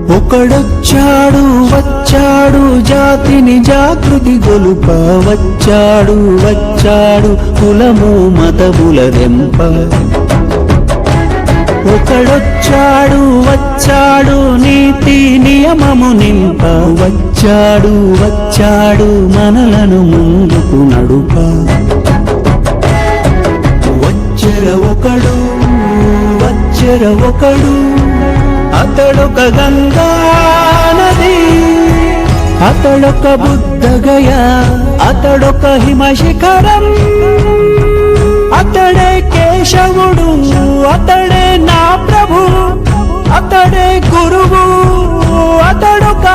ఒకడొచ్చాడు వచ్చాడు జాతిని జాగృతి గొలుప వచ్చాడు వచ్చాడు కులము మతముల దెంప ఒకడొచ్చాడు వచ్చాడు నీతి నియమము నింప వచ్చాడు వచ్చాడు మనలను ముందుకు నడుప వచ్చెర ఒకడు అతడొక గంగా నది అతడొక బుద్ధగయ అతడొక హిమశిఖరం అతడే కేశవుడు అతడే నా ప్రభు అతడే గురువు అతడొక